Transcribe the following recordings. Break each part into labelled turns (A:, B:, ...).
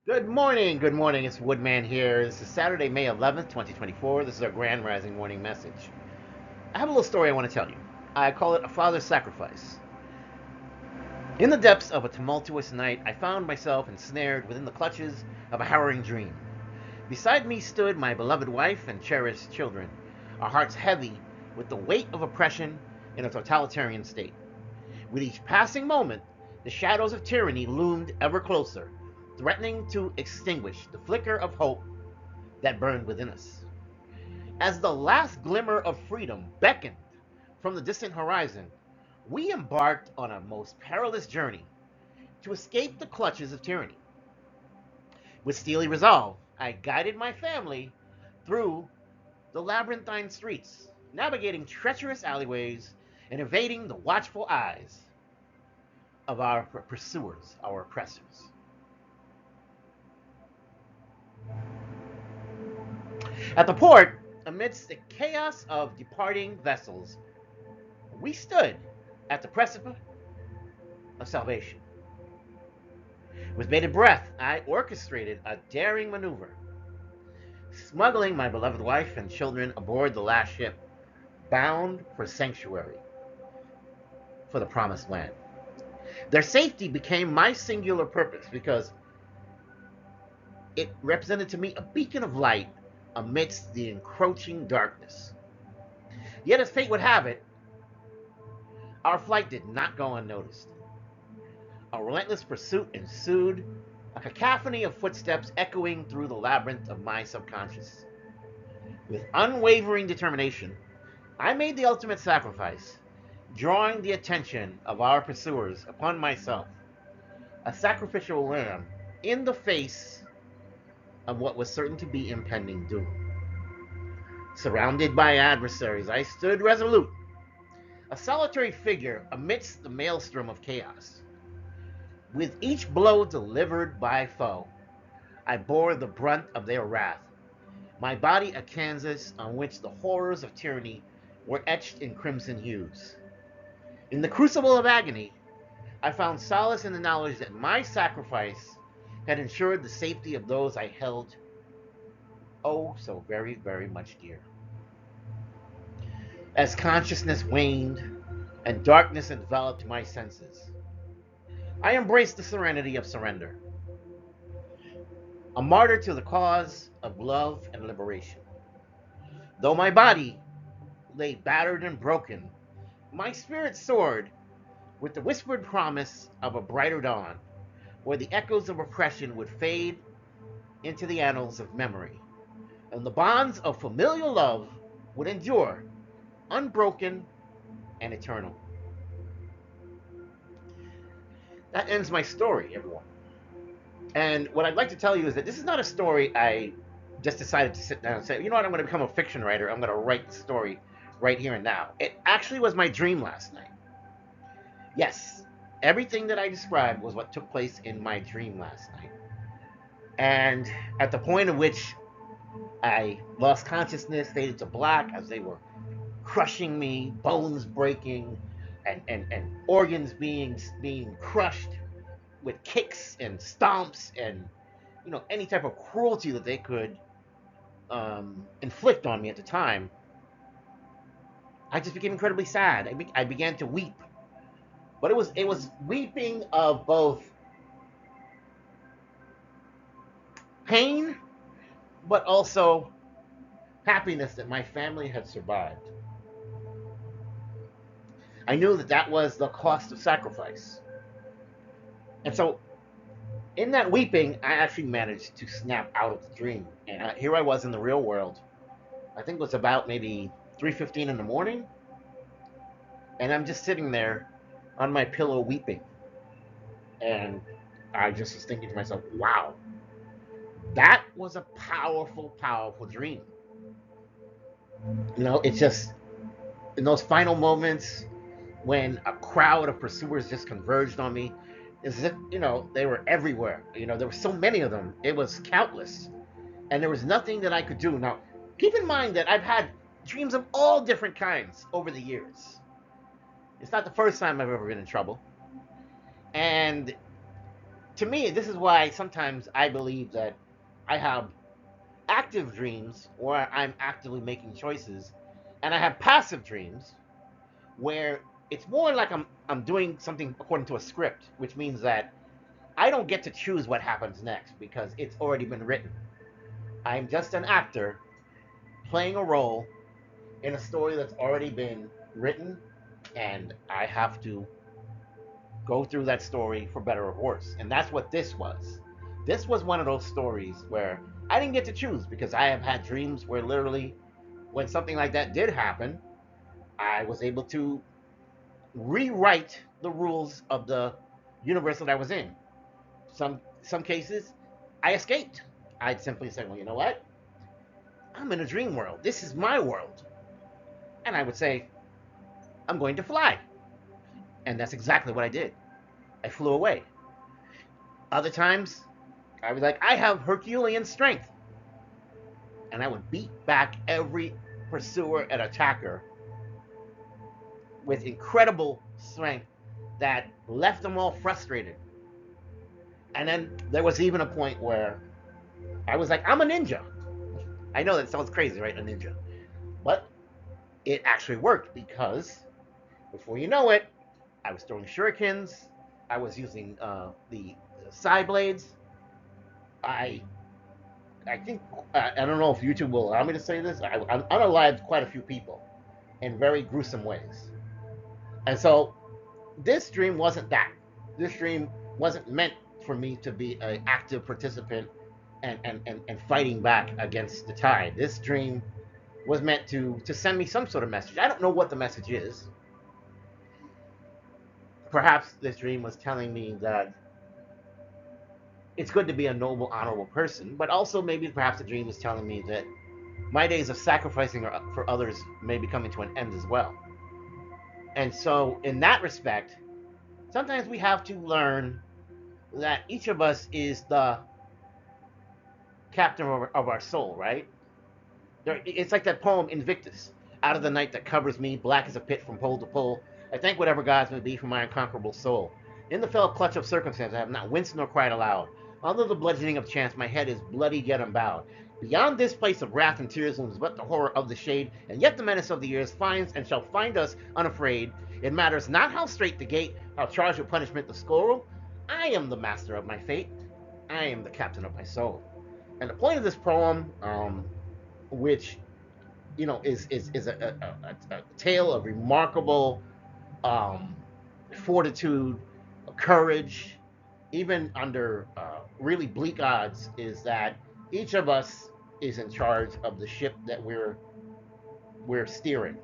A: Good morning, good morning. It's Woodman here. This is Saturday, May 11th, 2024. This is our Grand Rising Morning Message. I have a little story I want to tell you. I call it a father's sacrifice. In the depths of a tumultuous night, I found myself ensnared within the clutches of a harrowing dream. Beside me stood my beloved wife and cherished children, our hearts heavy with the weight of oppression in a totalitarian state. With each passing moment, the shadows of tyranny loomed ever closer, threatening to extinguish the flicker of hope that burned within us. As the last glimmer of freedom beckoned from the distant horizon, we embarked on a most perilous journey to escape the clutches of tyranny. With steely resolve, I guided my family through the labyrinthine streets, navigating treacherous alleyways and evading the watchful eyes of our pursuers, our oppressors. At the port, amidst the chaos of departing vessels, we stood at the precipice of salvation. With bated breath, I orchestrated a daring maneuver, smuggling my beloved wife and children aboard the last ship, bound for sanctuary, for the promised land. Their safety became my singular purpose because it represented to me a beacon of light amidst the encroaching darkness. Yet, as fate would have it, our flight did not go unnoticed. A relentless pursuit ensued, a cacophony of footsteps echoing through the labyrinth of my subconscious. With unwavering determination, I made the ultimate sacrifice, drawing the attention of our pursuers upon myself, a sacrificial lamb in the face of what was certain to be impending doom. Surrounded by adversaries, I stood resolute, a solitary figure amidst the maelstrom of chaos. With each blow delivered by foe, I bore the brunt of their wrath, my body a canvas on which the horrors of tyranny were etched in crimson hues. In the crucible of agony, I found solace in the knowledge that my sacrifice had ensured the safety of those I held oh so very, very much dear. As consciousness waned and darkness enveloped my senses, I embraced the serenity of surrender, a martyr to the cause of love and liberation. Though my body lay battered and broken, my spirit soared with the whispered promise of a brighter dawn, where the echoes of oppression would fade into the annals of memory, and the bonds of familial love would endure, unbroken and eternal. That ends my story, everyone. And what I'd like to tell you is that this is not a story I just decided to sit down and say, you know what, I'm going to become a fiction writer. I'm going to write the story right here and now. It actually was my dream last night. Yes, everything that I described was what took place in my dream last night. And at the point at which I lost consciousness, faded to black as they were crushing me, bones breaking, and organs being crushed with kicks and stomps and any type of cruelty that they could inflict on me at the time. I just became incredibly sad. I began to weep, but it was weeping of both pain, but also happiness that my family had survived. I knew that that was the cost of sacrifice, and so in that weeping, I actually managed to snap out of the dream, and here I was in the real world. I think it was about maybe 3:15 in the morning, and I'm just sitting there on my pillow weeping, and I just was thinking to myself, "Wow, that was a powerful, powerful dream." It's just in those final moments when a crowd of pursuers just converged on me, as if they were everywhere. There were so many of them; it was countless, and there was nothing that I could do. Now, keep in mind that I've had dreams of all different kinds over the years. It's not the first time I've ever been in trouble, and to me, this is why sometimes I believe that I have active dreams where I'm actively making choices, and I have passive dreams where it's more like I'm doing something according to a script, which means that I don't get to choose what happens next because it's already been written. I'm just an actor playing a role in a story that's already been written, and I have to go through that story for better or worse. And that's what this was. This was one of those stories where I didn't get to choose because I have had dreams where literally, when something like that did happen, I was able to rewrite the rules of the universe that I was in. Some cases, I escaped. I'd simply say, well, you know what? I'm in a dream world. This is my world. And I would say, I'm going to fly. And that's exactly what I did. I flew away. Other times, I was like, I have Herculean strength. And I would beat back every pursuer and attacker with incredible strength that left them all frustrated. And then there was even a point where I was like, I'm a ninja. I know that sounds crazy, right? A ninja. But it actually worked because before you know it, I was throwing shurikens. I was using the side blades. I I think I don't know if YouTube will allow me to say this. I'm unalived quite a few people in very gruesome ways, and so this dream wasn't that. This dream wasn't meant for me to be an active participant and fighting back against the tide. This dream was meant to send me some sort of message. I don't know what the message is. Perhaps this dream was telling me that it's good to be a noble, honorable person, but also maybe perhaps the dream was telling me that my days of sacrificing for others may be coming to an end as well. And so, in that respect, sometimes we have to learn that each of us is the captain of our soul, right? It's like that poem Invictus. Out of the night that covers me, black as a pit from pole to pole, I thank whatever gods may be for my unconquerable soul. In the fell clutch of circumstance, I have not winced nor cried aloud. Under the bludgeoning of chance, my head is bloody yet unbowed. Beyond this place of wrath and tears looms but the horror of the shade, and yet the menace of the years finds and shall find us unafraid. It matters not how straight the gate, how charged with punishment the scroll. I am the master of my fate. I am the captain of my soul. And the point of this poem, which is a tale of remarkable fortitude, courage, even under really bleak odds, is that each of us is in charge of the ship that we're steering,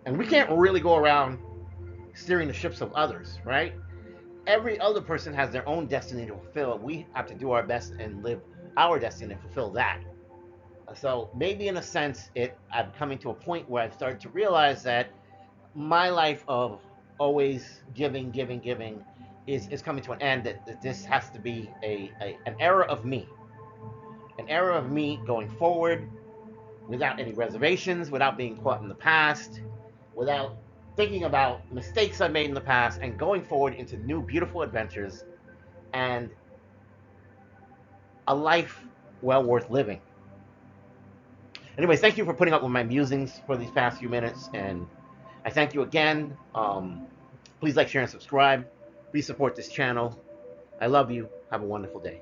A: and we can't really go around steering the ships of others, right? Every other person has their own destiny to fulfill. We have to do our best and live our destiny and fulfill that. So maybe in a sense, I'm coming to a point where I've started to realize that my life of always giving, giving, giving is coming to an end. That this has to be an era of me, an era of me going forward without any reservations, without being caught in the past, without thinking about mistakes I made in the past, and going forward into new beautiful adventures and a life well worth living. Anyways, thank you for putting up with my musings for these past few minutes, and I thank you again. Please like, share, and subscribe. Please support this channel. I love you. Have a wonderful day.